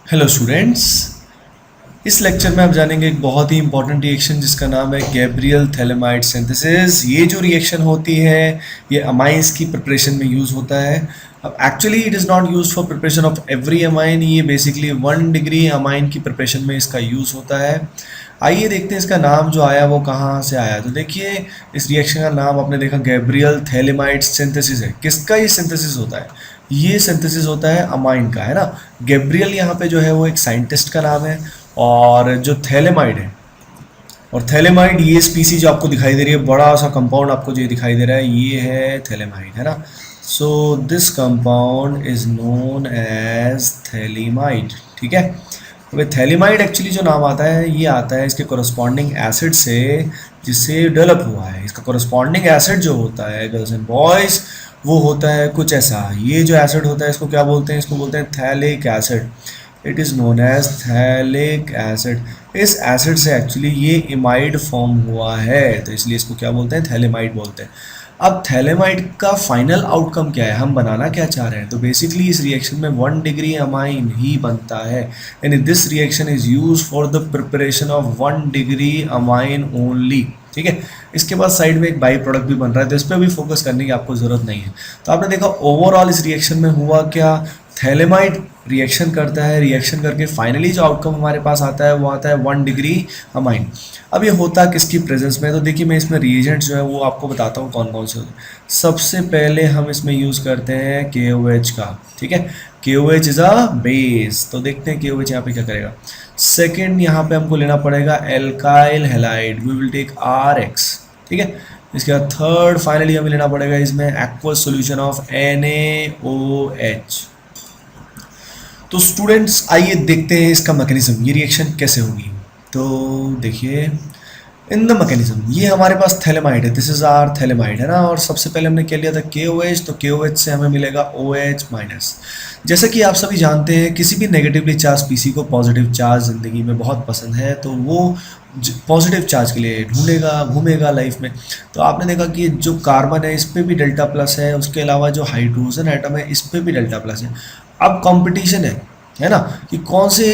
Hello students. इस lecture में आप जानेंगे एक बहुत ही इंपॉर्टेंट रिएक्शन जिसका नाम है गैब्रियल थैलेमाइड सिंथेसिस। ये जो रिएक्शन होती है ये अमाइंस की प्रिपरेशन में यूज़ होता है। अब actually it is not use for preparation of every amine, ये बेसिकली 1 डिग्री अमाइन की प्रिपरेशन में इसका यूज़ होता है। आइए देखते हैं इसका नाम जो आया वो कहाँ से आया। तो देखिए, इस रिएक्शन का नाम आपने देखा गैब्रियल थैलेमाइड सिंथेसिस है। किसका ये सिंथेसिस होता है? ये सिंथेसिस होता है अमाइन का, है ना। गैब्रियल यहाँ पे जो है वो एक साइंटिस्ट का नाम है। और जो थैलेमाइड है, और थैलेमाइड ये स्पीसी जो आपको दिखाई दे रही है, बड़ा सा कंपाउंड आपको जो दिखाई दे रहा है, ये है थैलेमाइड, है ना। So this compound is known as phthalimide. ठीक है। अब थैलेमाइड एक्चुअली जो नाम आता है ये आता है इसके कोरस्पॉन्डिंग एसिड से जिससे डेवलप हुआ है। इसका कोरस्पॉन्डिंग एसिड जो होता है गर्ल्स एंड बॉयज़, वो होता है कुछ ऐसा। ये जो एसिड होता है इसको क्या बोलते हैं? इसको बोलते हैं phthalic acid. It is known as phthalic acid. इस एसिड से एक्चुअली ये इमाइड फॉर्म हुआ है, तो इसलिए इसको क्या बोलते हैं? थैलेमाइड बोलते हैं। अब थैलेमाइड का फाइनल आउटकम क्या है, हम बनाना क्या चाह रहे हैं? तो बेसिकली इस रिएक्शन में 1 डिग्री अमाइन ही बनता है, यानी this reaction is use for the preparation of 1 degree amine only. ठीक है। इसके बाद साइड में एक बाई प्रोडक्ट भी बन रहा है, तो इस पर भी फोकस करने की आपको ज़रूरत नहीं है। तो आपने देखा ओवरऑल इस रिएक्शन में हुआ क्या? थैलेमाइड रिएक्शन करता है, रिएक्शन करके फाइनली जो आउटकम हमारे पास आता है वो आता है 1 डिग्री अमाइन। अब ये होता किसकी प्रेजेंस में? तो देखिए, मैं इसमें रिएजेंट्स जो है वो आपको बताता हूँ कौन कौन से होते हैं। सबसे पहले हम इसमें यूज़ करते हैं KOH का। ठीक है। KOH इज़ अ बेस, तो देखते हैं KOH यहाँ पे क्या करेगा। सेकेंड यहाँ पे हमको लेना पड़ेगा alkyl halide, we will take RX। ठीक है। इसके बाद थर्ड फाइनली हमें लेना पड़ेगा इसमें एक्वस सॉल्यूशन ऑफ NaOH। तो स्टूडेंट्स आइए देखते हैं इसका मैकेनिज्म, ये रिएक्शन कैसे होगी। तो देखिए, इन द मैकेनिज्म ये हमारे पास थैलेमाइड है, दिस इज आर थैलेमाइड, है ना। और सबसे पहले हमने क्या लिया था? KOH, तो KOH से हमें मिलेगा OH माइनस। जैसा कि आप सभी जानते हैं, किसी भी नेगेटिवली चार्ज स्पीसी को पॉजिटिव चार्ज ज़िंदगी में बहुत पसंद है, तो वो पॉजिटिव चार्ज के लिए ढूंढेगा, घूमेगा लाइफ में। तो आपने देखा कि जो कार्बन है इस पर भी डेल्टा प्लस है, उसके अलावा जो हाइड्रोजन एटम है इस पर भी डेल्टा प्लस है। अब कंपटीशन है ना, कि कौन से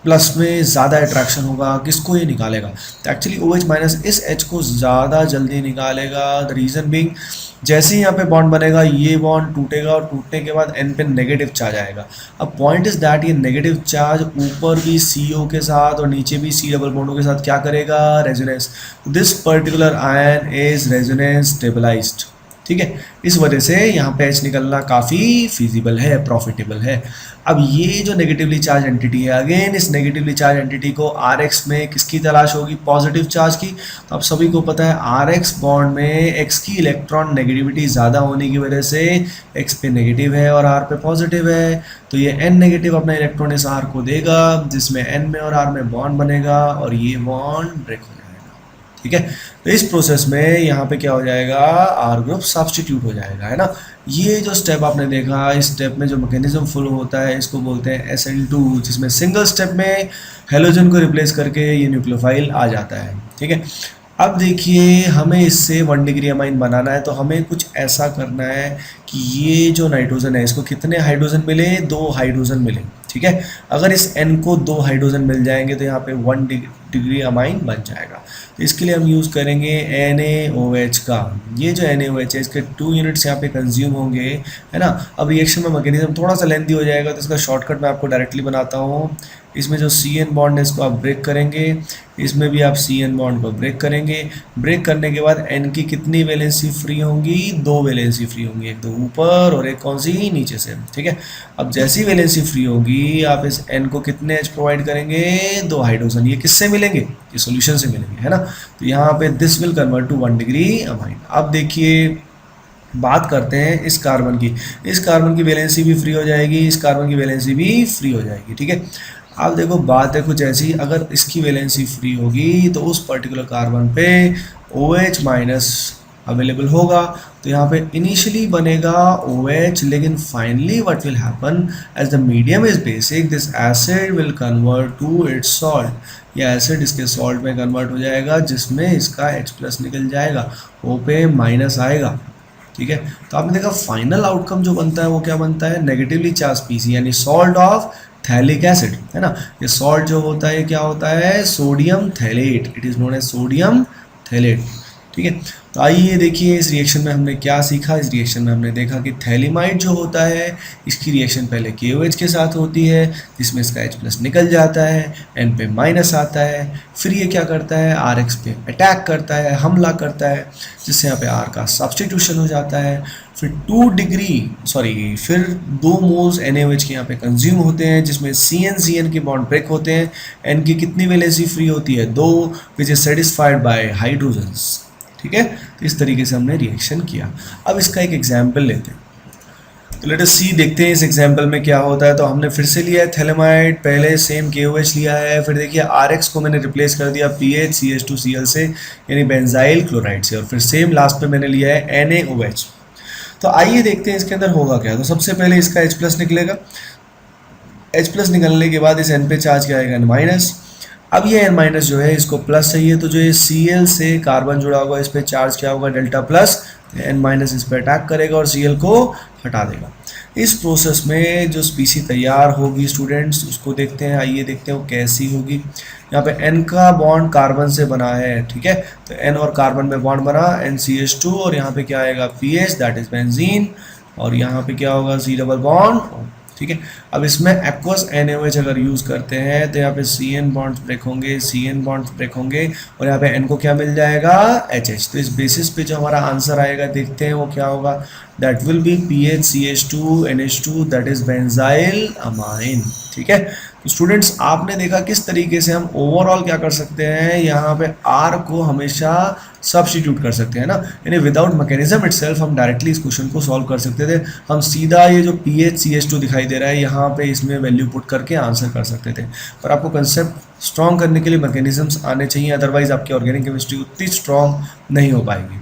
प्लस में ज़्यादा अट्रैक्शन होगा, किसको ये निकालेगा। तो एक्चुअली OH माइनस इस H को ज़्यादा जल्दी निकालेगा। द रीज़न बीइंग, जैसे ही यहाँ पे बॉन्ड बनेगा ये बॉन्ड टूटेगा और टूटने के बाद N पे नेगेटिव चार्ज आएगा। अब पॉइंट इज दैट ये नेगेटिव चार्ज ऊपर भी CO के साथ और नीचे भी C डबल बॉन्डों के साथ क्या करेगा? Resonance. This particular ion is resonance stabilised. ठीक है। इस वजह से यहाँ पे H निकलना काफ़ी फिजिबल है, प्रॉफिटेबल है। अब ये जो नेगेटिवली चार्ज एंटिटी है, अगेन इस नेगेटिवली चार्ज एंटिटी को RX में किसकी तलाश होगी? पॉजिटिव चार्ज की। तो आप सभी को पता है RX बॉन्ड में X की इलेक्ट्रॉन नेगेटिविटी ज़्यादा होने की वजह से X पे नेगेटिव है और R पे पॉजिटिव है, तो ये N नेगेटिव अपना इलेक्ट्रॉन इस R को देगा, जिसमें N में और R में बॉन्ड बनेगा और ये बॉन्ड ब्रेक हो जाएगा। ठीक है। तो इस प्रोसेस में यहाँ पे क्या हो जाएगा? R ग्रुप सब्स्टिट्यूट हो जाएगा, है ना। ये जो स्टेप आपने देखा, इस स्टेप में जो मैकेनिज्म फॉलो होता है इसको बोलते हैं SL2, जिसमें सिंगल स्टेप में हेलोजन को रिप्लेस करके ये न्यूक्लियोफाइल आ जाता है। ठीक है। अब देखिए, हमें इससे 1 डिग्री अमाइन बनाना है, तो हमें कुछ ऐसा करना है कि ये जो नाइट्रोजन है इसको कितने हाइड्रोजन मिले? 2 हाइड्रोजन मिले। ठीक है। अगर इस N को 2 हाइड्रोजन मिल जाएंगे तो यहाँ पे 1 डिग्री अमाइन बन जाएगा। तो इसके लिए हम यूज़ करेंगे NaOH का। ये जो NaOH है इसके 2 यूनिट्स यहाँ पे कंज्यूम होंगे, है ना। अब रिएक्शन में मैकेनिज्म थोड़ा सा लेंथी हो जाएगा, तो इसका शॉर्टकट मैं आपको डायरेक्टली बनाता हूँ। इसमें जो CN बॉन्ड है इसको आप ब्रेक करेंगे, इसमें भी आप CN बॉन्ड को ब्रेक करेंगे। ब्रेक करने के बाद N की कितनी वैलेंसी फ्री होंगी? 2 वैलेंसी फ्री होंगी, एक तो ऊपर और एक कौन सी? नीचे से। ठीक है। अब जैसी वैलेंसी फ्री होगी आप इस N को कितने H प्रोवाइड करेंगे? 2 हाइड्रोजन। ये किससे मिलेंगे? ये सॉल्यूशन से मिलेंगे, है ना। तो यहाँ पे this will convert to 1 degree amine. अब देखिए, बात करते हैं इस कार्बन की। इस कार्बन की वैलेंसी भी फ्री हो जाएगी, इस कार्बन की वैलेंसी भी फ्री हो जाएगी। ठीक है। अब देखो, बात है कुछ ऐसी, अगर इसकी वैलेंसी फ्री होगी तो उस पर्टिकुलर कार्बन पे OH माइनस अवेलेबल होगा, तो यहाँ पे इनिशियली बनेगा OH, लेकिन finally what will happen, as the medium is basic this acid will convert to its salt. यह एसिड इसके सॉल्ट में कन्वर्ट हो जाएगा, जिसमें इसका H प्लस निकल जाएगा, O पे माइनस आएगा। ठीक है। तो आपने देखा फाइनल आउटकम जो बनता है वो क्या बनता है? नेगेटिवली चार्ज स्पीसी, यानी सॉल्ट ऑफ थैलिक एसिड, है ना। ये सॉल्ट जो होता है क्या होता है, sodium phthalate, it is known as sodium phthalate, ठीक है। तो आइए देखिए इस रिएक्शन में हमने क्या सीखा। इस रिएक्शन में हमने देखा कि थैलिमाइड जो होता है इसकी रिएक्शन पहले KOH के साथ होती है, जिसमें इसका H+ निकल जाता है, N पे माइनस आता है, फिर ये क्या करता है, RX पे अटैक करता है, हमला करता है, जिससे यहाँ पे R का सब्सटीट्यूशन हो जाता है। फिर 2 मोल्स NaOH के यहाँ पे कंज्यूम होते हैं, जिसमें CN के बॉन्ड ब्रेक होते हैं। N की कितनी वैलेंसी फ्री होती है, 2, which is satisfied by hydrogens, ठीक है। तो इस तरीके से हमने रिएक्शन किया। अब इसका एक एग्जाम्पल लेते हैं, तो लेट अस सी, देखते हैं इस एग्जाम्पल में क्या होता है। तो हमने फिर से लिया है थैलेमाइड, पहले सेम KOH लिया है, फिर देखिए RX को मैंने रिप्लेस कर दिया PHCH2Cl से, यानी बेंजाइल क्लोराइड से, और फिर सेम लास्ट पे मैंने लिया है NaOH। तो आइए देखते हैं इसके अंदर होगा क्या। तो सबसे पहले इसका H+ निकलेगा, H+ निकलने के बाद इस N पे चार्ज क्या आएगा, N-। अब ये N- जो है इसको प्लस चाहिए, तो जो ये Cl से कार्बन जुड़ा होगा इस पे चार्ज क्या होगा, Δ+, N- इस पे अटैक करेगा और Cl को हटा देगा। इस प्रोसेस में जो स्पीसी तैयार होगी स्टूडेंट्स, उसको देखते हैं, आइए देखते हैं वो कैसी होगी। यहाँ पे N का बॉन्ड कार्बन से बना है, ठीक है। तो N और कार्बन में बॉन्ड बना, NCH2, और यहाँ पे क्या आएगा, PH, दैट इज बेंजीन, और यहाँ पे क्या होगा, C डबल बॉन्ड, ठीक है। अब इसमें एक्वस NaOH अगर यूज़ करते हैं तो यहाँ पे CN बॉन्ड्स ब्रेक होंगे, CN बॉन्ड्स ब्रेक होंगे, और यहाँ पे N को क्या मिल जाएगा, HH। तो इस बेसिस पे जो हमारा आंसर आएगा देखते हैं वो क्या होगा, that will be PHCH2NH2, that is benzyl amine, ठीक है। तो स्टूडेंट्स आपने देखा किस तरीके से हम ओवरऑल क्या कर सकते हैं, यहाँ पे R को हमेशा सब्स्टिट्यूट कर सकते हैं ना, यानी विदाउट मैकेनिज्म इटसेल्फ हम डायरेक्टली इस क्वेश्चन को सॉल्व कर सकते थे। हम सीधा ये जो PHCH2 दिखाई दे रहा है यहाँ पे इसमें वैल्यू पुट करके आंसर कर सकते थे, पर आपको कंसेप्ट स्ट्रॉन्ग करने के लिए मैकेनिज्म्स आने चाहिए, अदरवाइज आपकी ऑर्गेनिक केमिस्ट्री उतनी स्ट्रॉन्ग नहीं हो पाएगी।